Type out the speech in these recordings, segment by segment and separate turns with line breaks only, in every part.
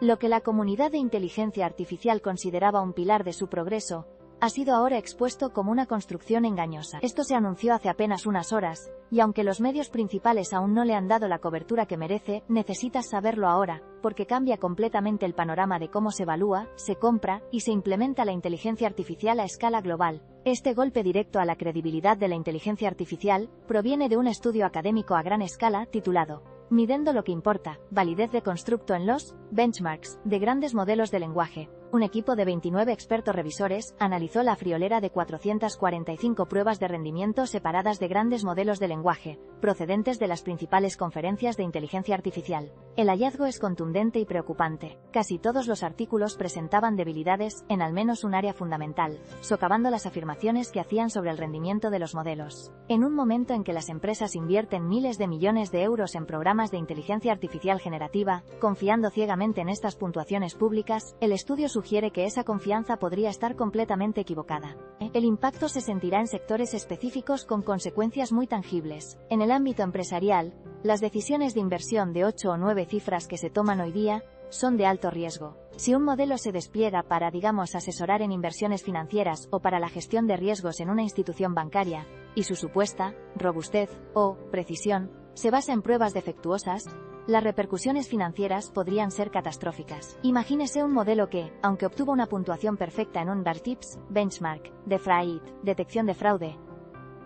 Lo que la comunidad de inteligencia artificial consideraba un pilar de su progreso, ha sido ahora expuesto como una construcción engañosa. Esto se anunció hace apenas unas horas, y aunque los medios principales aún no le han dado la cobertura que merece, necesitas saberlo ahora, porque cambia completamente el panorama de cómo se evalúa, se compra y se implementa la inteligencia artificial a escala global. Este golpe directo a la credibilidad de la inteligencia artificial proviene de un estudio académico a gran escala titulado Midiendo lo que importa, validez de constructo en los benchmarks de grandes modelos de lenguaje. Un equipo de 29 expertos revisores analizó la friolera de 445 pruebas de rendimiento separadas de grandes modelos de lenguaje, procedentes de las principales conferencias de inteligencia artificial. El hallazgo es contundente y preocupante. Casi todos los artículos presentaban debilidades en al menos un área fundamental, socavando las afirmaciones que hacían sobre el rendimiento de los modelos. En un momento en que las empresas invierten miles de millones de euros en programas de inteligencia artificial generativa, confiando ciegamente en estas puntuaciones públicas, el estudio sugiere que esa confianza podría estar completamente equivocada. El impacto se sentirá en sectores específicos con consecuencias muy tangibles. En el ámbito empresarial, las decisiones de inversión de 8 o 9 cifras que se toman hoy día son de alto riesgo. Si un modelo se despliega para, digamos, asesorar en inversiones financieras o para la gestión de riesgos en una institución bancaria, y su supuesta robustez o precisión se basa en pruebas defectuosas, las repercusiones financieras podrían ser catastróficas. Imagínese un modelo que, aunque obtuvo una puntuación perfecta en un BARTIPS benchmark de FRAID, detección de fraude,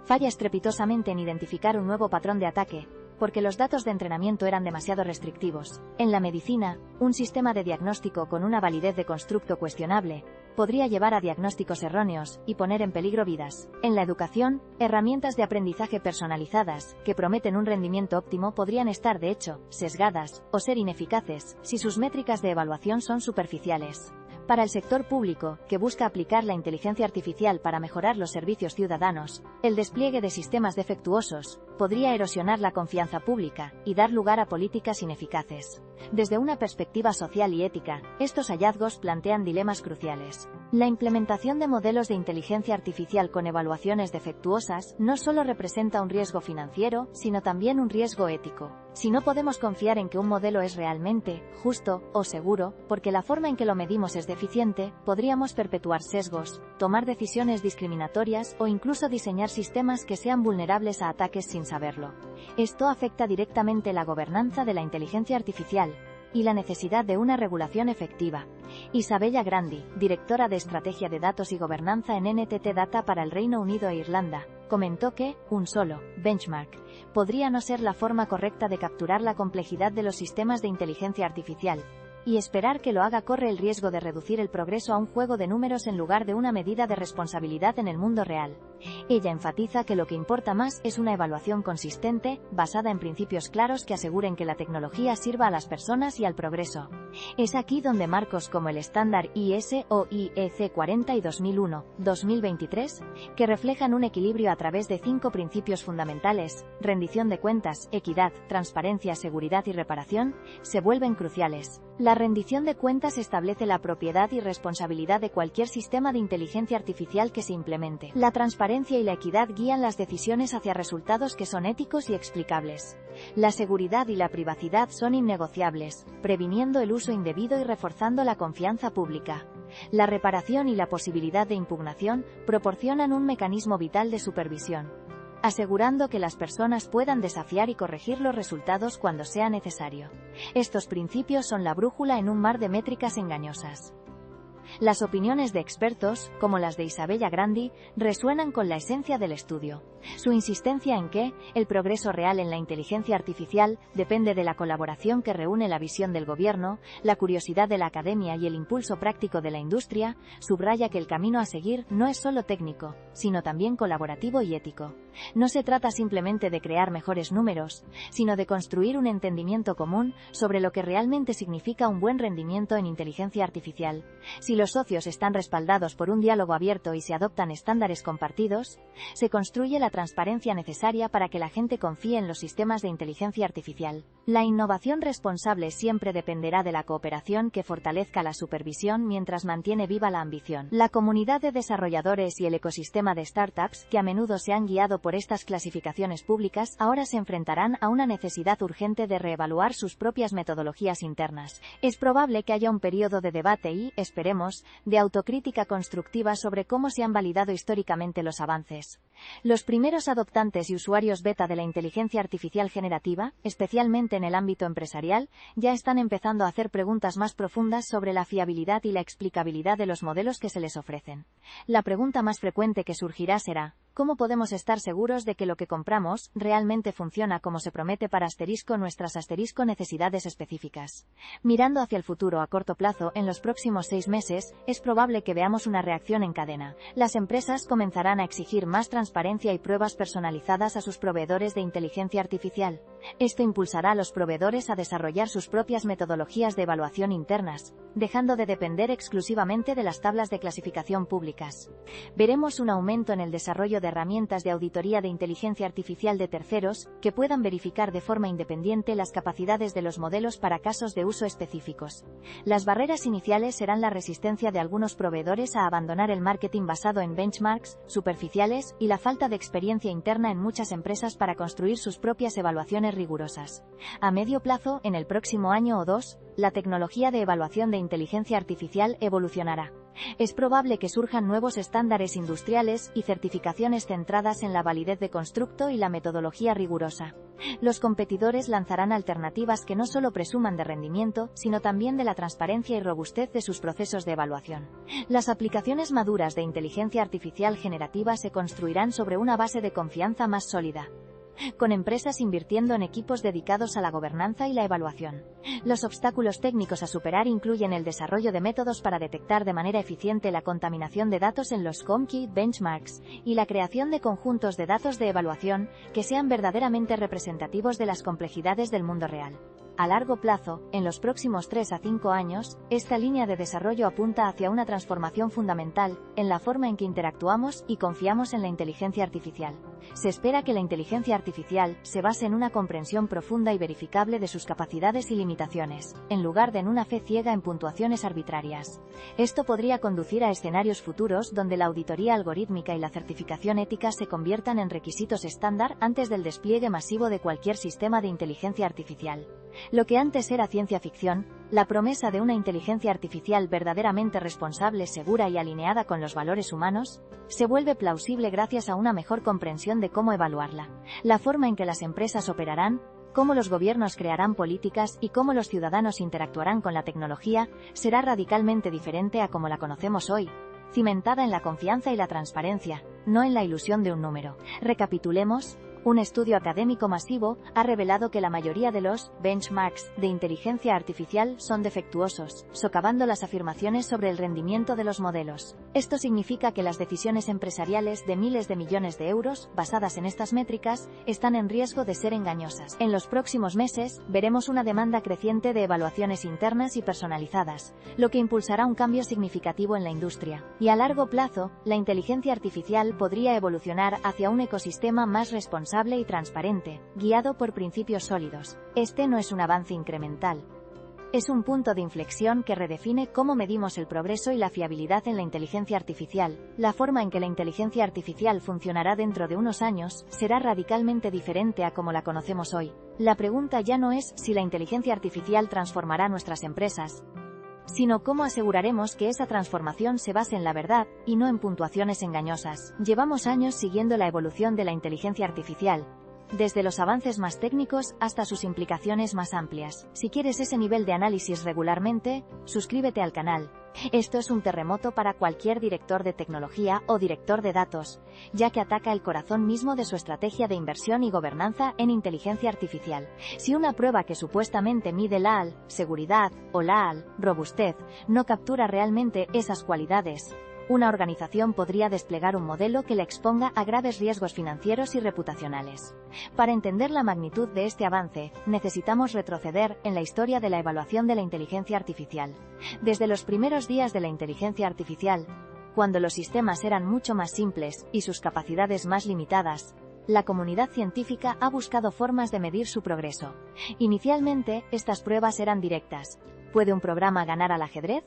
falla estrepitosamente en identificar un nuevo patrón de ataque, porque los datos de entrenamiento eran demasiado restrictivos. En la medicina, un sistema de diagnóstico con una validez de constructo cuestionable podría llevar a diagnósticos erróneos y poner en peligro vidas. En la educación, herramientas de aprendizaje personalizadas, que prometen un rendimiento óptimo, podrían estar de hecho sesgadas o ser ineficaces si sus métricas de evaluación son superficiales. Para el sector público, que busca aplicar la inteligencia artificial para mejorar los servicios ciudadanos, el despliegue de sistemas defectuosos podría erosionar la confianza pública y dar lugar a políticas ineficaces. Desde una perspectiva social y ética, estos hallazgos plantean dilemas cruciales. La implementación de modelos de inteligencia artificial con evaluaciones defectuosas no solo representa un riesgo financiero, sino también un riesgo ético. Si no podemos confiar en que un modelo es realmente justo o seguro, porque la forma en que lo medimos es deficiente, podríamos perpetuar sesgos, tomar decisiones discriminatorias o incluso diseñar sistemas que sean vulnerables a ataques sin saberlo. Esto afecta directamente la gobernanza de la inteligencia artificial y la necesidad de una regulación efectiva. Isabella Grandi, directora de Estrategia de Datos y Gobernanza en NTT Data para el Reino Unido e Irlanda, comentó que un solo benchmark podría no ser la forma correcta de capturar la complejidad de los sistemas de inteligencia artificial, y esperar que lo haga corre el riesgo de reducir el progreso a un juego de números en lugar de una medida de responsabilidad en el mundo real. Ella enfatiza que lo que importa más es una evaluación consistente, basada en principios claros que aseguren que la tecnología sirva a las personas y al progreso. Es aquí donde marcos como el estándar ISO IEC 40 y 2001-2023, que reflejan un equilibrio a través de 5 principios fundamentales, rendición de cuentas, equidad, transparencia, seguridad y reparación, se vuelven cruciales. La rendición de cuentas establece la propiedad y responsabilidad de cualquier sistema de inteligencia artificial que se implemente. La transparencia y la equidad guían las decisiones hacia resultados que son éticos y explicables. La seguridad y la privacidad son innegociables, previniendo el uso indebido y reforzando la confianza pública. La reparación y la posibilidad de impugnación proporcionan un mecanismo vital de supervisión, asegurando que las personas puedan desafiar y corregir los resultados cuando sea necesario. Estos principios son la brújula en un mar de métricas engañosas. Las opiniones de expertos, como las de Isabella Grandi, resuenan con la esencia del estudio. Su insistencia en que el progreso real en la inteligencia artificial depende de la colaboración que reúne la visión del gobierno, la curiosidad de la academia y el impulso práctico de la industria, subraya que el camino a seguir no es solo técnico, sino también colaborativo y ético. No se trata simplemente de crear mejores números, sino de construir un entendimiento común sobre lo que realmente significa un buen rendimiento en inteligencia artificial. Si los socios están respaldados por un diálogo abierto y se adoptan estándares compartidos, se construye la transparencia necesaria para que la gente confíe en los sistemas de inteligencia artificial. La innovación responsable siempre dependerá de la cooperación que fortalezca la supervisión mientras mantiene viva la ambición. La comunidad de desarrolladores y el ecosistema de startups, que a menudo se han guiado por estas clasificaciones públicas, ahora se enfrentarán a una necesidad urgente de reevaluar sus propias metodologías internas. Es probable que haya un periodo de debate y, esperemos, de autocrítica constructiva sobre cómo se han validado históricamente los avances. Los primeros adoptantes y usuarios beta de la inteligencia artificial generativa, especialmente en el ámbito empresarial, ya están empezando a hacer preguntas más profundas sobre la fiabilidad y la explicabilidad de los modelos que se les ofrecen. La pregunta más frecuente que surgirá será: ¿cómo podemos estar seguros de que lo que compramos realmente funciona como se promete para nuestras necesidades específicas? Mirando hacia el futuro a corto plazo, en los próximos 6 meses, es probable que veamos una reacción en cadena. Las empresas comenzarán a exigir más transparencia y pruebas personalizadas a sus proveedores de inteligencia artificial. Esto impulsará a los proveedores a desarrollar sus propias metodologías de evaluación internas, dejando de depender exclusivamente de las tablas de clasificación públicas. Veremos un aumento en el desarrollo de herramientas de auditoría de inteligencia artificial de terceros, que puedan verificar de forma independiente las capacidades de los modelos para casos de uso específicos. Las barreras iniciales serán la resistencia de algunos proveedores a abandonar el marketing basado en benchmarks superficiales y la falta de experiencia interna en muchas empresas para construir sus propias evaluaciones rigurosas. A medio plazo, en el próximo año o 2, la tecnología de evaluación de inteligencia artificial evolucionará. Es probable que surjan nuevos estándares industriales y certificaciones centradas en la validez de constructo y la metodología rigurosa. Los competidores lanzarán alternativas que no solo presuman de rendimiento, sino también de la transparencia y robustez de sus procesos de evaluación. Las aplicaciones maduras de inteligencia artificial generativa se construirán sobre una base de confianza más sólida, con empresas invirtiendo en equipos dedicados a la gobernanza y la evaluación. Los obstáculos técnicos a superar incluyen el desarrollo de métodos para detectar de manera eficiente la contaminación de datos en los COMKI benchmarks, y la creación de conjuntos de datos de evaluación que sean verdaderamente representativos de las complejidades del mundo real. A largo plazo, en los próximos 3 a 5 años, esta línea de desarrollo apunta hacia una transformación fundamental en la forma en que interactuamos y confiamos en la inteligencia artificial. Se espera que la inteligencia artificial se base en una comprensión profunda y verificable de sus capacidades y limitaciones, en lugar de en una fe ciega en puntuaciones arbitrarias. Esto podría conducir a escenarios futuros donde la auditoría algorítmica y la certificación ética se conviertan en requisitos estándar antes del despliegue masivo de cualquier sistema de inteligencia artificial. Lo que antes era ciencia ficción, la promesa de una inteligencia artificial verdaderamente responsable, segura y alineada con los valores humanos, se vuelve plausible gracias a una mejor comprensión de cómo evaluarla. La forma en que las empresas operarán, cómo los gobiernos crearán políticas y cómo los ciudadanos interactuarán con la tecnología será radicalmente diferente a como la conocemos hoy, cimentada en la confianza y la transparencia, no en la ilusión de un número. Recapitulemos. Un estudio académico masivo ha revelado que la mayoría de los benchmarks de inteligencia artificial son defectuosos, socavando las afirmaciones sobre el rendimiento de los modelos. Esto significa que las decisiones empresariales de miles de millones de euros, basadas en estas métricas, están en riesgo de ser engañosas. En los próximos meses, veremos una demanda creciente de evaluaciones internas y personalizadas, lo que impulsará un cambio significativo en la industria. Y a largo plazo, la inteligencia artificial podría evolucionar hacia un ecosistema más responsable y transparente, guiado por principios sólidos. Este no es un avance incremental. Es un punto de inflexión que redefine cómo medimos el progreso y la fiabilidad en la inteligencia artificial. La forma en que la inteligencia artificial funcionará dentro de unos años será radicalmente diferente a como la conocemos hoy. La pregunta ya no es si la inteligencia artificial transformará nuestras empresas, sino cómo aseguraremos que esa transformación se base en la verdad, y no en puntuaciones engañosas. Llevamos años siguiendo la evolución de la inteligencia artificial, desde los avances más técnicos hasta sus implicaciones más amplias. Si quieres ese nivel de análisis regularmente, suscríbete al canal. Esto es un terremoto para cualquier director de tecnología o director de datos, ya que ataca el corazón mismo de su estrategia de inversión y gobernanza en inteligencia artificial. Si una prueba que supuestamente mide seguridad, o robustez, no captura realmente esas cualidades, una organización podría desplegar un modelo que la exponga a graves riesgos financieros y reputacionales. Para entender la magnitud de este avance, necesitamos retroceder en la historia de la evaluación de la inteligencia artificial. Desde los primeros días de la inteligencia artificial, cuando los sistemas eran mucho más simples y sus capacidades más limitadas, la comunidad científica ha buscado formas de medir su progreso. Inicialmente, estas pruebas eran directas. ¿Puede un programa ganar al ajedrez?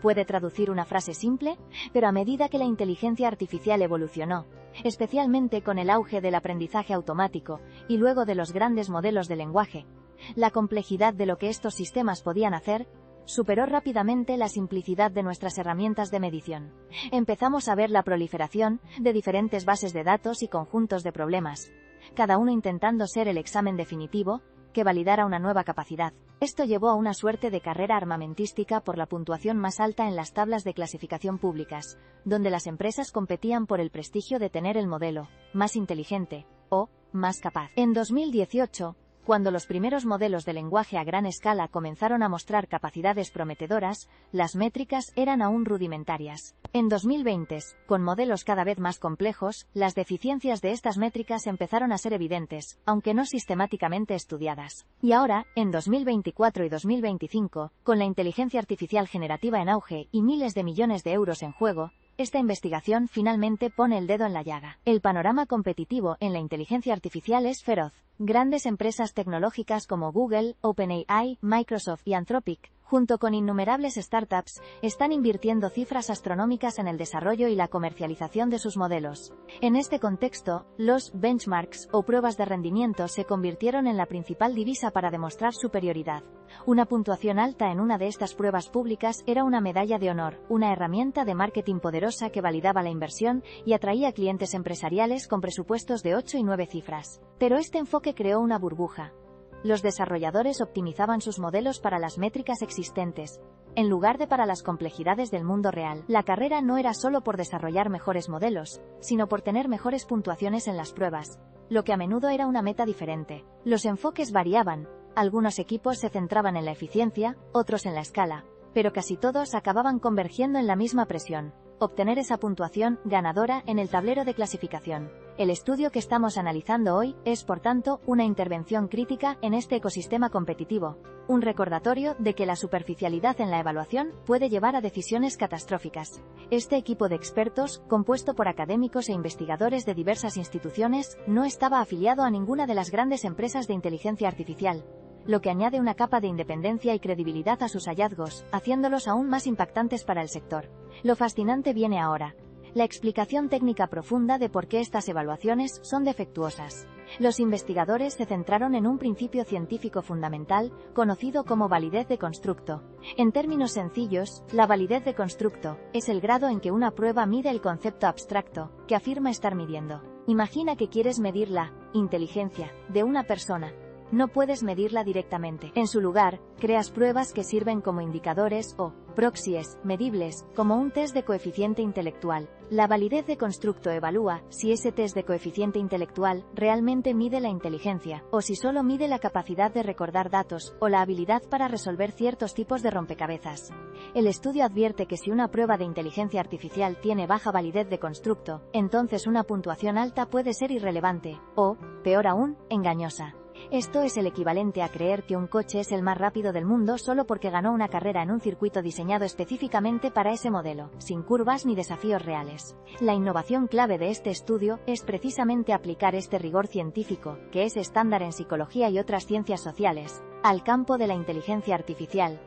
¿Puede traducir una frase simple? Pero a medida que la inteligencia artificial evolucionó, especialmente con el auge del aprendizaje automático y luego de los grandes modelos de lenguaje, la complejidad de lo que estos sistemas podían hacer superó rápidamente la simplicidad de nuestras herramientas de medición. Empezamos a ver la proliferación de diferentes bases de datos y conjuntos de problemas, cada uno intentando ser el examen definitivo que validara una nueva capacidad. Esto llevó a una suerte de carrera armamentística por la puntuación más alta en las tablas de clasificación públicas, donde las empresas competían por el prestigio de tener el modelo más inteligente o más capaz. En 2018, cuando los primeros modelos de lenguaje a gran escala comenzaron a mostrar capacidades prometedoras, las métricas eran aún rudimentarias. En 2020, con modelos cada vez más complejos, las deficiencias de estas métricas empezaron a ser evidentes, aunque no sistemáticamente estudiadas. Y ahora, en 2024 y 2025, con la inteligencia artificial generativa en auge y miles de millones de euros en juego, esta investigación finalmente pone el dedo en la llaga. El panorama competitivo en la inteligencia artificial es feroz. Grandes empresas tecnológicas como Google, OpenAI, Microsoft y Anthropic, junto con innumerables startups, están invirtiendo cifras astronómicas en el desarrollo y la comercialización de sus modelos. En este contexto, los benchmarks o pruebas de rendimiento se convirtieron en la principal divisa para demostrar superioridad. Una puntuación alta en una de estas pruebas públicas era una medalla de honor, una herramienta de marketing poderosa que validaba la inversión y atraía clientes empresariales con presupuestos de 8 y 9 cifras. Pero este enfoque creó una burbuja. Los desarrolladores optimizaban sus modelos para las métricas existentes, en lugar de para las complejidades del mundo real. La carrera no era solo por desarrollar mejores modelos, sino por tener mejores puntuaciones en las pruebas, lo que a menudo era una meta diferente. Los enfoques variaban, algunos equipos se centraban en la eficiencia, otros en la escala, pero casi todos acababan convergiendo en la misma presión: obtener esa puntuación ganadora en el tablero de clasificación. El estudio que estamos analizando hoy es, por tanto, una intervención crítica en este ecosistema competitivo, un recordatorio de que la superficialidad en la evaluación puede llevar a decisiones catastróficas. Este equipo de expertos, compuesto por académicos e investigadores de diversas instituciones, no estaba afiliado a ninguna de las grandes empresas de inteligencia artificial, lo que añade una capa de independencia y credibilidad a sus hallazgos, haciéndolos aún más impactantes para el sector. Lo fascinante viene ahora: la explicación técnica profunda de por qué estas evaluaciones son defectuosas. Los investigadores se centraron en un principio científico fundamental, conocido como validez de constructo. En términos sencillos, la validez de constructo es el grado en que una prueba mide el concepto abstracto que afirma estar midiendo. Imagina que quieres medir la inteligencia de una persona. No puedes medirla directamente. En su lugar, creas pruebas que sirven como indicadores o proxies medibles, como un test de coeficiente intelectual. La validez de constructo evalúa si ese test de coeficiente intelectual realmente mide la inteligencia, o si solo mide la capacidad de recordar datos, o la habilidad para resolver ciertos tipos de rompecabezas. El estudio advierte que si una prueba de inteligencia artificial tiene baja validez de constructo, entonces una puntuación alta puede ser irrelevante, o, peor aún, engañosa. Esto es el equivalente a creer que un coche es el más rápido del mundo solo porque ganó una carrera en un circuito diseñado específicamente para ese modelo, sin curvas ni desafíos reales. La innovación clave de este estudio es precisamente aplicar este rigor científico, que es estándar en psicología y otras ciencias sociales, al campo de la inteligencia artificial,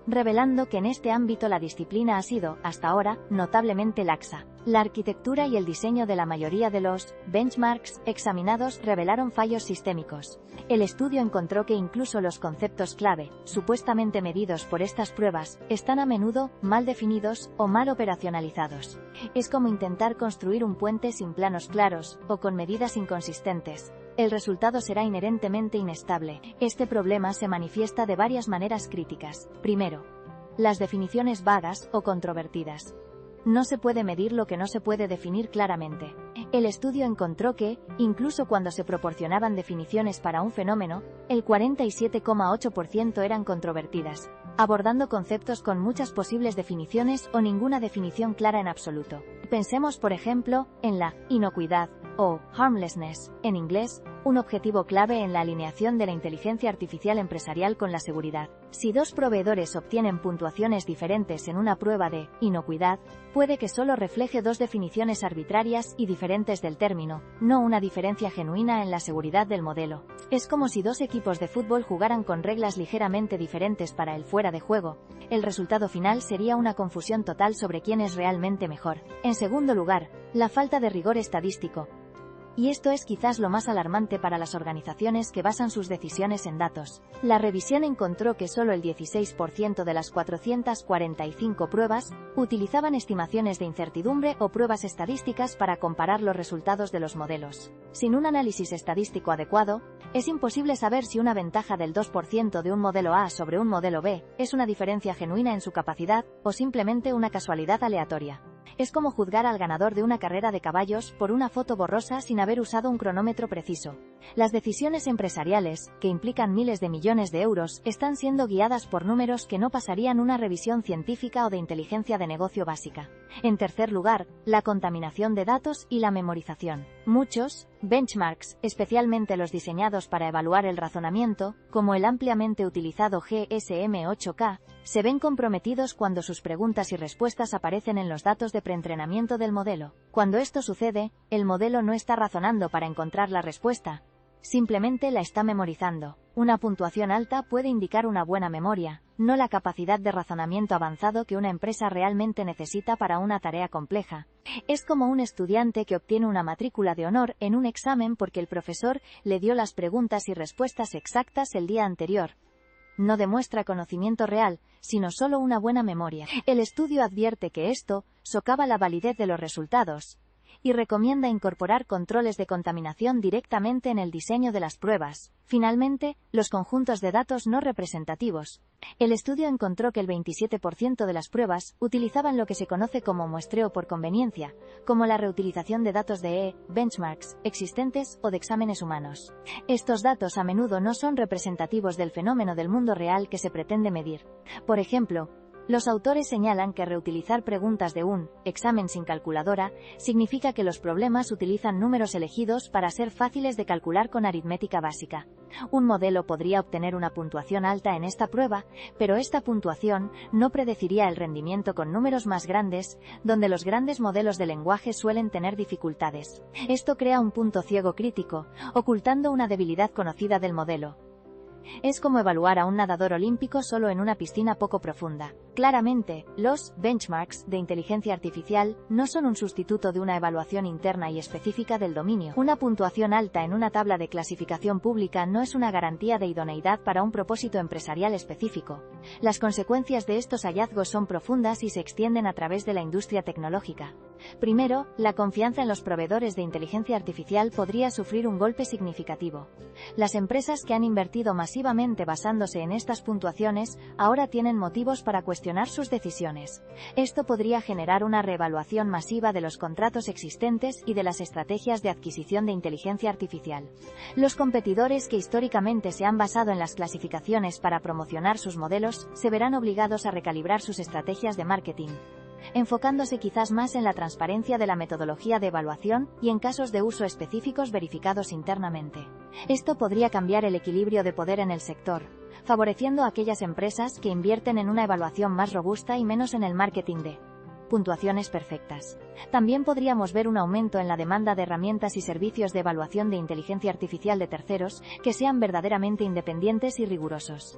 revelando que en este ámbito la disciplina ha sido, hasta ahora, notablemente laxa. La arquitectura y el diseño de la mayoría de los benchmarks examinados revelaron fallos sistémicos. El estudio encontró que incluso los conceptos clave, supuestamente medidos por estas pruebas, están a menudo mal definidos o mal operacionalizados. Es como intentar construir un puente sin planos claros, o con medidas inconsistentes. El resultado será inherentemente inestable. Este problema se manifiesta de varias maneras críticas. Primero, las definiciones vagas o controvertidas. No se puede medir lo que no se puede definir claramente. El estudio encontró que, incluso cuando se proporcionaban definiciones para un fenómeno, el 47,8% eran controvertidas. abordando conceptos con muchas posibles definiciones o ninguna definición clara en absoluto. Pensemos, por ejemplo, en la inocuidad, o harmlessness, en inglés, un objetivo clave en la alineación de la inteligencia artificial empresarial con la seguridad. Si dos proveedores obtienen puntuaciones diferentes en una prueba de inocuidad, puede que solo refleje dos definiciones arbitrarias y diferentes del término, no una diferencia genuina en la seguridad del modelo. Es como si dos equipos de fútbol jugaran con reglas ligeramente diferentes para el fuera de juego. El resultado final sería una confusión total sobre quién es realmente mejor. En segundo lugar, la falta de rigor estadístico. Y esto es quizás lo más alarmante para las organizaciones que basan sus decisiones en datos. La revisión encontró que solo el 16% de las 445 pruebas utilizaban estimaciones de incertidumbre o pruebas estadísticas para comparar los resultados de los modelos. Sin un análisis estadístico adecuado, es imposible saber si una ventaja del 2% de un modelo A sobre un modelo B es una diferencia genuina en su capacidad o simplemente una casualidad aleatoria. Es como juzgar al ganador de una carrera de caballos por una foto borrosa sin haber usado un cronómetro preciso. Las decisiones empresariales, que implican miles de millones de euros, están siendo guiadas por números que no pasarían una revisión científica o de inteligencia de negocio básica. En tercer lugar, la contaminación de datos y la memorización. Muchos benchmarks, especialmente los diseñados para evaluar el razonamiento, como el ampliamente utilizado GSM-8K, se ven comprometidos cuando sus preguntas y respuestas aparecen en los datos de preentrenamiento del modelo. Cuando esto sucede, el modelo no está razonando para encontrar la respuesta, simplemente la está memorizando. Una puntuación alta puede indicar una buena memoria, no la capacidad de razonamiento avanzado que una empresa realmente necesita para una tarea compleja. Es como un estudiante que obtiene una matrícula de honor en un examen porque el profesor le dio las preguntas y respuestas exactas el día anterior. No demuestra conocimiento real, sino solo una buena memoria. El estudio advierte que esto socava la validez de los resultados y recomienda incorporar controles de contaminación directamente en el diseño de las pruebas. Finalmente, los conjuntos de datos no representativos. El estudio encontró que el 27% de las pruebas utilizaban lo que se conoce como muestreo por conveniencia, como la reutilización de datos de benchmarks existentes o de exámenes humanos. Estos datos a menudo no son representativos del fenómeno del mundo real que se pretende medir. Por ejemplo, los autores señalan que reutilizar preguntas de un examen sin calculadora significa que los problemas utilizan números elegidos para ser fáciles de calcular con aritmética básica. Un modelo podría obtener una puntuación alta en esta prueba, pero esta puntuación no predeciría el rendimiento con números más grandes, donde los grandes modelos de lenguaje suelen tener dificultades. Esto crea un punto ciego crítico, ocultando una debilidad conocida del modelo. Es como evaluar a un nadador olímpico solo en una piscina poco profunda. Claramente, los benchmarks de inteligencia artificial no son un sustituto de una evaluación interna y específica del dominio. Una puntuación alta en una tabla de clasificación pública no es una garantía de idoneidad para un propósito empresarial específico. Las consecuencias de estos hallazgos son profundas y se extienden a través de la industria tecnológica. Primero, la confianza en los proveedores de inteligencia artificial podría sufrir un golpe significativo. Las empresas que han invertido masivamente basándose en estas puntuaciones ahora tienen motivos para cuestionar sus decisiones. Esto podría generar una reevaluación masiva de los contratos existentes y de las estrategias de adquisición de inteligencia artificial. Los competidores que históricamente se han basado en las clasificaciones para promocionar sus modelos se verán obligados a recalibrar sus estrategias de marketing, enfocándose quizás más en la transparencia de la metodología de evaluación y en casos de uso específicos verificados internamente. Esto podría cambiar el equilibrio de poder en el sector, favoreciendo a aquellas empresas que invierten en una evaluación más robusta y menos en el marketing de puntuaciones perfectas. También podríamos ver un aumento en la demanda de herramientas y servicios de evaluación de inteligencia artificial de terceros que sean verdaderamente independientes y rigurosos.